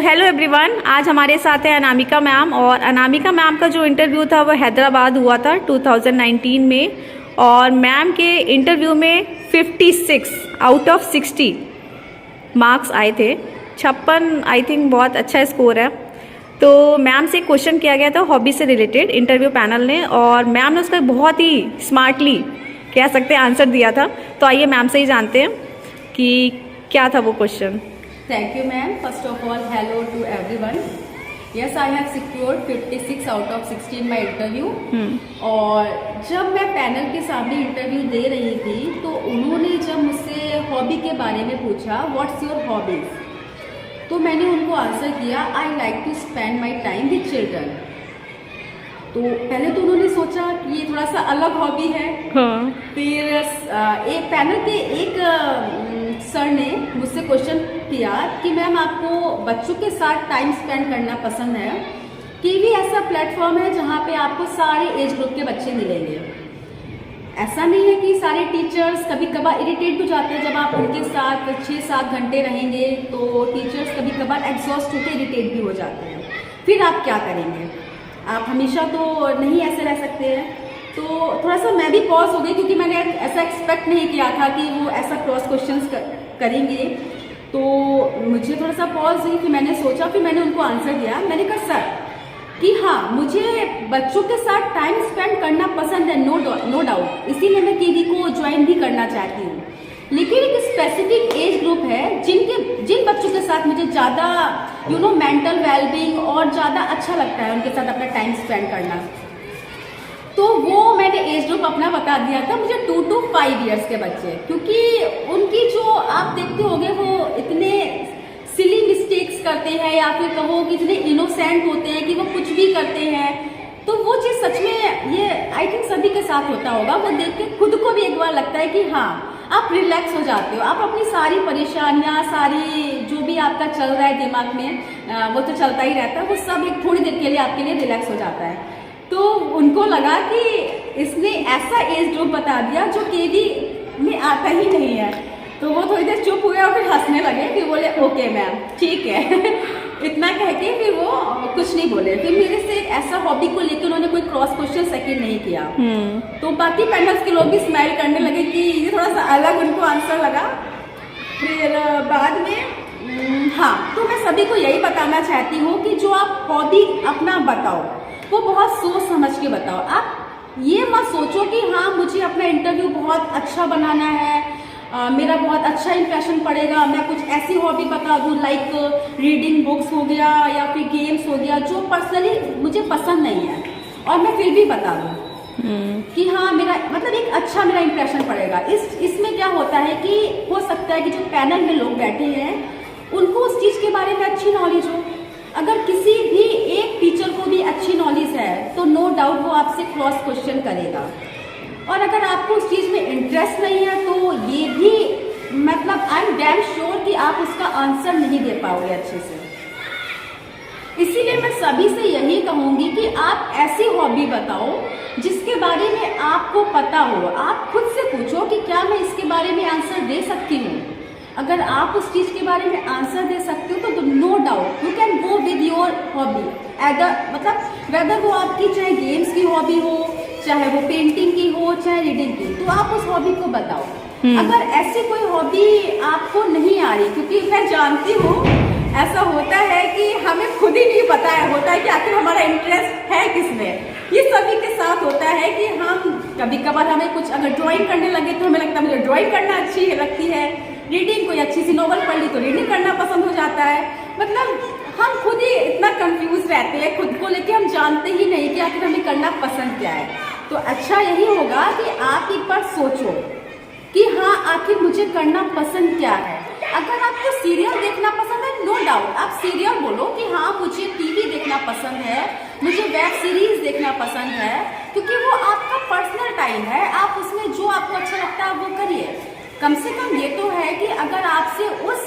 Hello everyone, आज हमारे साथ है अनामिका मैम। और अनामिका मैम का जो इंटरव्यू था वो हैदराबाद हुआ था 2019 में। और मैम के इंटरव्यू में 56 आउट ऑफ 60 मार्क्स आए थे। 56 आई थिंक बहुत अच्छा स्कोर है। तो मैम से क्वेश्चन किया गया था हॉबी से रिलेटेड इंटरव्यू पैनल ने, और मैम ने उसका बहुत ही स्मार्टली कह सकते हैं आंसर दिया था। तो आइए मैम से ही जानते हैं कि क्या था वो question. Thank you, ma'am. First of all, hello to everyone. Yes, I have secured 56 out of 60 in my interview. और जब मैं पैनल के सामने इंटरव्यू दे रही थी तो उन्होंने जब मुझसे हॉबी के बारे में पूछा, व्हाट्स योर हॉबीज, तो मैंने उनको आंसर किया, I like to spend my time with children. तो पहले तो उन्होंने सोचा कि ये थोड़ा सा अलग हॉबी है। हाँ। फिर एक पैनल के एक सर ने मुझसे क्वेश्चन किया कि मैम आपको बच्चों के साथ टाइम स्पेंड करना पसंद है? कीवी ऐसा प्लेटफॉर्म है जहाँ पे आपको सारे एज ग्रुप के बच्चे मिलेंगे। ऐसा नहीं है कि सारे टीचर्स, कभी कभार इरिटेट हो जाते हैं जब आप उनके साथ 6-7 घंटे रहेंगे तो टीचर्स कभी कभार एग्जॉस्ट होकर इरिटेट भी हो जाते हैं। फिर आप क्या करेंगे? आप हमेशा तो नहीं ऐसे रह सकते हैं। तो थोड़ा सा मैं भी पॉज हो गई क्योंकि मैंने ऐसा एक्सपेक्ट नहीं किया था कि वो ऐसा क्रॉस क्वेश्चंस करेंगे। तो मुझे थोड़ा सा पॉज हुई, फिर मैंने सोचा, फिर मैंने उनको आंसर दिया। मैंने कहा सर कि हाँ, मुझे बच्चों के साथ टाइम स्पेंड करना पसंद है, नो डाउट, इसीलिए मैं कीवी को ज्वाइन भी करना चाहती हूँ। लेकिन एक स्पेसिफिक एज ग्रुप है जिन बच्चों के साथ मुझे ज़्यादा मेंटल वेलबींग और ज़्यादा अच्छा लगता है उनके साथ अपना टाइम स्पेंड करना। तो वो मैंने एज ग्रुप अपना बता दिया था, मुझे 2 to 5 इयर्स के बच्चे, क्योंकि उनकी जो आप देखते होंगे वो इतने सिली मिस्टेक्स करते हैं या फिर कहो कि इतने इनोसेंट होते हैं कि वो कुछ भी करते हैं। तो वो चीज़ सच में ये आई थिंक सभी के साथ होता होगा। वो देख के खुद को भी एक बार लगता है कि हाँ, आप रिलैक्स हो जाते हो, आप अपनी सारी परेशानियाँ, सारी जो भी आपका चल रहा है दिमाग में वो तो चलता ही रहता है, वो सब एक थोड़ी देर के लिए आपके लिए रिलैक्स हो जाता है। तो उनको लगा कि इसने ऐसा एज ग्रुप बता दिया जो केवी में आता ही नहीं है। तो वो थोड़ी देर चुप हुए और फिर हंसने लगे, फिर बोले ओके मैम ठीक है इतना कह के फिर वो कुछ नहीं बोले। फिर मेरे से एक ऐसा हॉबी को लेकर उन्होंने कोई क्रॉस क्वेश्चन सेकंड नहीं किया। तो बाकी पैनल्स के लोग भी स्माइल करने लगे कि ये थोड़ा सा अलग उनको आंसर लगा। फिर बाद में हाँ, तो मैं सभी को यही बताना चाहती हूँ कि जो आप हॉबी अपना बताओ वो बहुत सोच समझ के बताओ। आप ये मत सोचो कि हाँ मुझे अपना इंटरव्यू बहुत अच्छा बनाना है, मेरा बहुत अच्छा इंप्रेशन पड़ेगा, मैं कुछ ऐसी हॉबी बता दूँ लाइक रीडिंग बुक्स हो गया या फिर गेम्स हो गया जो पर्सनली मुझे पसंद नहीं है, और मैं फिर भी बता दूँ कि हाँ मेरा मतलब एक अच्छा मेरा इंप्रेशन पड़ेगा। इसमें क्या होता है कि हो सकता है कि जो पैनल में लोग बैठे हैं उनको उस चीज़ के बारे में अच्छी नॉलेज हो। अगर किसी भी एक टीचर को भी अच्छी नॉलेज है तो नो डाउट वो आपसे क्रॉस क्वेश्चन करेगा, और अगर आपको उस चीज़ में इंटरेस्ट नहीं है तो ये भी मतलब आई एम डैम श्योर कि आप उसका आंसर नहीं दे पाओगे अच्छे से। इसीलिए मैं सभी से यही कहूँगी कि आप ऐसी हॉबी बताओ जिसके बारे में आपको पता हो। आप खुद से पूछो कि क्या मैं इसके बारे में आंसर दे सकती हूँ। अगर आप उस चीज़ के बारे में आंसर दे सकते हो तो no doubt you can go with your hobby. मतलब वेदर वो आपकी चाहे गेम्स की हॉबी हो, चाहे वो पेंटिंग की हो, चाहे रीडिंग की, तो आप उस हॉबी को बताओ। अगर ऐसी कोई हॉबी आपको नहीं आ रही, क्योंकि मैं जानती हूँ ऐसा होता है कि हमें खुद ही नहीं पता है, होता है कि आखिर हमारा इंटरेस्ट है किसमें। ये सभी के साथ होता है कि हम कभी कभार हमें कुछ अगर ड्राइंग करने लगे तो हमें लगता है मुझे ड्राइंग करना अच्छी लगती है, रीडिंग कोई अच्छी सी नॉवल पढ़ ली तो रीडिंग करना पसंद हो जाता है। मतलब हम खुद ही इतना कंफ्यूज रहते हैं खुद को लेके, हम जानते ही नहीं कि आखिर हमें करना पसंद क्या है। तो अच्छा यही होगा कि आप एक बार सोचो कि हाँ आखिर मुझे करना पसंद क्या है। अगर आपको सीरियल देखना पसंद है, नो डाउट आप सीरियल बोलो कि हाँ मुझे टीवी देखना पसंद है, मुझे वेब सीरीज देखना पसंद है, क्योंकि वो आपका पर्सनल टाइम है। आप उसमें जो आपको अच्छा लगता है वो करिए। कम से कम ये तो है कि अगर आपसे उस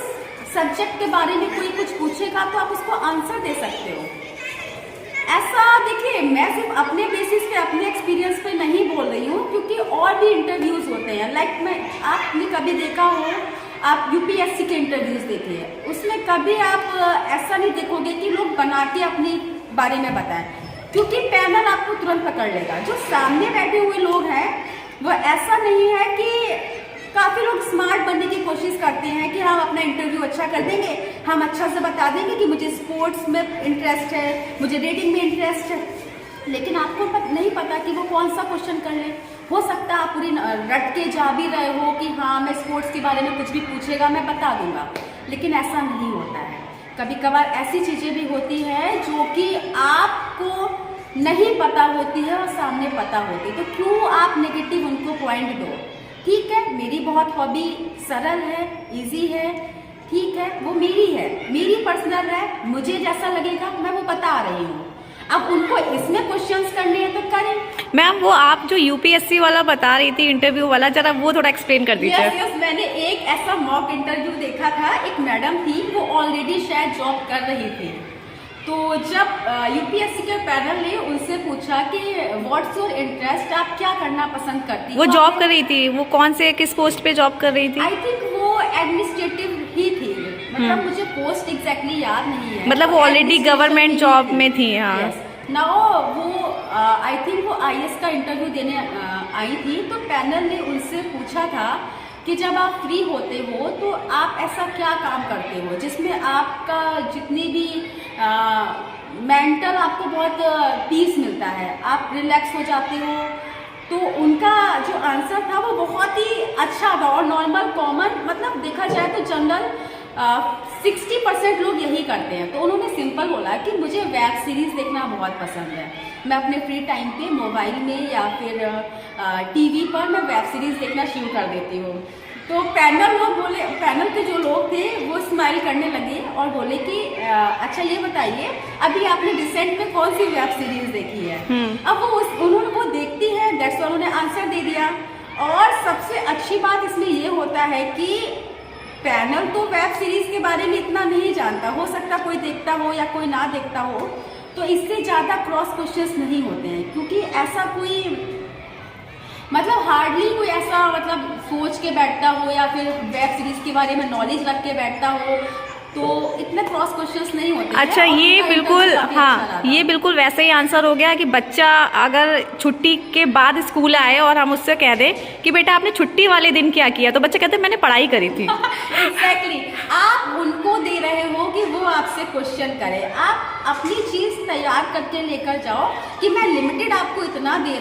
सब्जेक्ट के बारे में कोई कुछ पूछेगा तो आप उसको आंसर दे सकते हो। ऐसा देखिए, मैं सिर्फ अपने बेसिस पे, अपने एक्सपीरियंस पे नहीं बोल रही हूँ, क्योंकि और भी इंटरव्यूज होते हैं। लाइक आपने कभी देखा हो आप यूपीएससी के इंटरव्यूज देखिए, उसमें कभी आप ऐसा नहीं देखोगे कि लोग बना के अपने बारे में बताएं, क्योंकि पैनल आपको तुरंत पकड़ लेगा। जो सामने बैठे हुए लोग हैं वो ऐसा नहीं है कि काफ़ी लोग स्मार्ट बनने की कोशिश करते हैं कि हम अपना इंटरव्यू अच्छा कर देंगे, हम अच्छा से बता देंगे कि मुझे स्पोर्ट्स में इंटरेस्ट है, मुझे रीडिंग में इंटरेस्ट है, लेकिन आपको नहीं पता कि वो कौन सा क्वेश्चन कर ले। हो सकता है आप पूरी रट के जा भी रहे हो कि हाँ मैं स्पोर्ट्स के बारे में कुछ भी पूछेगा मैं बता दूंगा, लेकिन ऐसा नहीं होता है। कभी कभार ऐसी चीज़ें भी होती है जो कि आपको नहीं पता होती है और सामने पता होती है, तो क्यों आप नेगेटिव उनको पॉइंट दो। ठीक है, मेरी बहुत हॉबी सरल है, इजी है, ठीक है, वो मेरी है, मेरी पर्सनल है, मुझे जैसा लगेगा मैं वो बता रही हूँ। अब उनको इसमें क्वेश्चंस करने हैं तो करें। मैम वो आप जो यूपीएससी वाला बता रही थी इंटरव्यू वाला, जरा वो थोड़ा एक्सप्लेन कर दीजिए। यस, मैंने एक ऐसा मॉक इंटरव्यू देखा था, एक मैडम थी वो ऑलरेडी शायद जॉब कर रही थी, तो जब यूपीएससी के पैनल ने उनसे पूछा कि व्हाट्स योर इंटरेस्ट, आप क्या करना पसंद करती, वो जॉब कर रही थी, वो कौन से किस पोस्ट पे जॉब कर रही थी? आई थिंक वो एडमिनिस्ट्रेटिव ही थी, मतलब मुझे पोस्ट एग्जैक्टली याद नहीं है, मतलब वो ऑलरेडी गवर्नमेंट जॉब में थी। हाँ नाउ वो आई थिंक वो आईएएस का इंटरव्यू देने आई थी, तो पैनल ने उनसे पूछा था कि जब आप फ्री होते हो तो आप ऐसा क्या काम करते हो जिसमें आपका जितनी भी मेंटल आपको बहुत पीस मिलता है, आप रिलैक्स हो जाते हो। तो उनका जो आंसर था वो बहुत ही अच्छा था और नॉर्मल कॉमन, मतलब देखा जाए तो जनरल 60% लोग यही करते हैं। तो उन्होंने सिंपल बोला कि मुझे वेब सीरीज़ देखना बहुत पसंद है, मैं अपने फ्री टाइम पे मोबाइल में या फिर टीवी पर मैं वेब सीरीज़ देखना शुरू कर देती हूँ। तो पैनल के जो लोग थे वो स्माइल करने लगे और बोले कि अच्छा ये बताइए अभी आपने रिसेंट में कौन सी वेब सीरीज देखी है। अब उन्होंने वो देखती है, दैट्स व्हाई उन्होंने आंसर दे दिया। और सबसे अच्छी बात इसमें ये होता है कि पैनल तो वेब सीरीज के बारे में इतना नहीं जानता, हो सकता कोई देखता हो या कोई ना देखता हो, तो इससे ज़्यादा क्रॉस क्वेश्चंस नहीं होते हैं, क्योंकि ऐसा कोई मतलब हार्डली कोई ऐसा मतलब सोच के बैठता हो या फिर वेब सीरीज के बारे में नॉलेज रख के बैठता हो, तो इतने क्रॉस क्वेश्चंस नहीं होते। अच्छा, ये बिल्कुल हाँ, ये बिल्कुल वैसे ही आंसर हो गया कि बच्चा अगर छुट्टी के बाद स्कूल आए और हम उससे कह दें कि बेटा आपने छुट्टी वाले दिन क्या किया, तो बच्चा कहते मैंने पढ़ाई करी थी। एग्जैक्टली, आप उनको दे रहे हो कि वो आपसे क्वेश्चन करें, आप अपनी चीज तैयार करके लेकर जाओ कि मैं लिमिटेड आपको इतना दे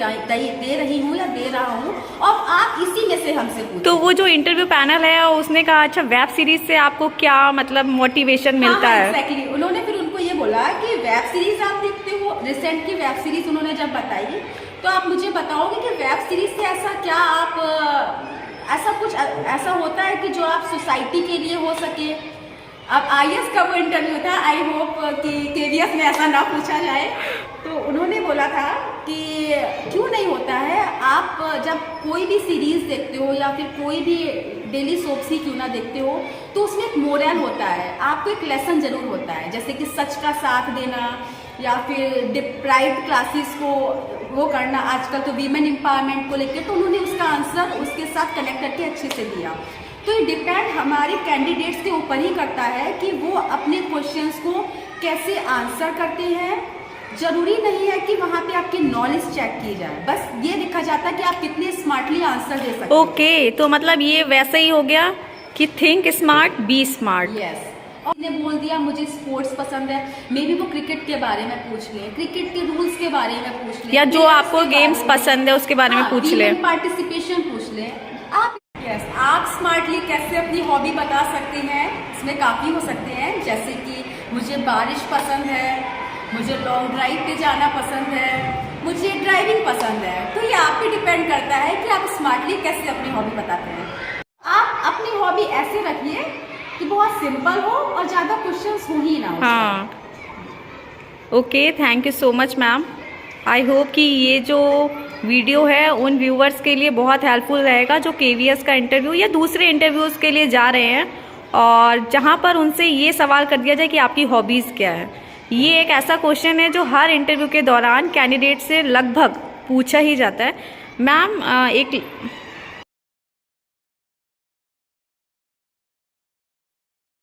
रही हूँ या दे रहा हूँ और आप इसी में से हमसे पूछो। तो वो जो इंटरव्यू पैनल है उसने कहा अच्छा वेब सीरीज से आपको क्या मतलब मोटिवेशन मिलता है? एग्जैक्टली, उन्होंने फिर उनको ये बोला कि वेब सीरीज आप देखते हो, रिसेंट की वेब सीरीज उन्होंने जब बताई तो आप मुझे बताओगे कि वेब सीरीज से ऐसा क्या आप ऐसा कुछ ऐसा होता है कि जो आप सोसाइटी के लिए हो सके। अब आईएएस का वो इंटरव्यू था, आई होप कि केवीएस में ऐसा ना पूछा जाए। तो उन्होंने बोला था कि क्यों नहीं होता है, आप जब कोई भी सीरीज देखते हो या फिर कोई भी डेली सोप्स ही क्यों ना देखते हो, तो उसमें एक मोरल होता है, आपको एक लेसन जरूर होता है, जैसे कि सच का साथ देना या फिर डिप्राइव्ड क्लासेस को वो करना, आजकल तो वीमेन एम्पावरमेंट को लेकर। तो उन्होंने उसका आंसर उसके साथ कनेक्ट करके अच्छे से दिया। तो ये डिपेंड हमारे कैंडिडेट्स के ऊपर ही करता है कि वो अपने क्वेश्चंस को कैसे आंसर करते हैं। जरूरी नहीं है कि वहाँ पे आपकी नॉलेज चेक की जाए, बस ये देखा जाता है कि आप कितने स्मार्टली आंसर दे सकते हैं। ओके, तो मतलब ये वैसे ही हो गया कि think smart B smart. Yes, और ने बोल दिया मुझे स्पोर्ट्स पसंद है, मे बी वो क्रिकेट के बारे में पूछ ले, क्रिकेट के रूल्स के बारे में पूछ ले, या जो आपको गेम्स पसंद है उसके बारे में पूछ ले, पार्टिसिपेशन पूछ ले। आप स्मार्टली कैसे अपनी हॉबी बता सकते हैं, इसमें काफ़ी हो सकते हैं, जैसे कि मुझे बारिश पसंद है, मुझे लॉन्ग ड्राइव पे जाना पसंद है, मुझे ड्राइविंग पसंद है। तो ये आप पे डिपेंड करता है कि आप स्मार्टली कैसे अपनी हॉबी बताते हैं। आप अपनी हॉबी ऐसे रखिए कि बहुत सिंपल हो और ज़्यादा क्वेश्चंस हो ही ना हो। हाँ, okay, thank you so much ma'am. I hope कि ये जो वीडियो है उन व्यूवर्स के लिए बहुत हेल्पफुल रहेगा जो केवीएस का इंटरव्यू या दूसरे इंटरव्यूज़ के लिए जा रहे हैं, और जहाँ पर उनसे ये सवाल कर दिया जाए कि आपकी हॉबीज़ क्या है। ये एक ऐसा क्वेश्चन है जो हर इंटरव्यू के दौरान कैंडिडेट से लगभग पूछा ही जाता है। मैम एक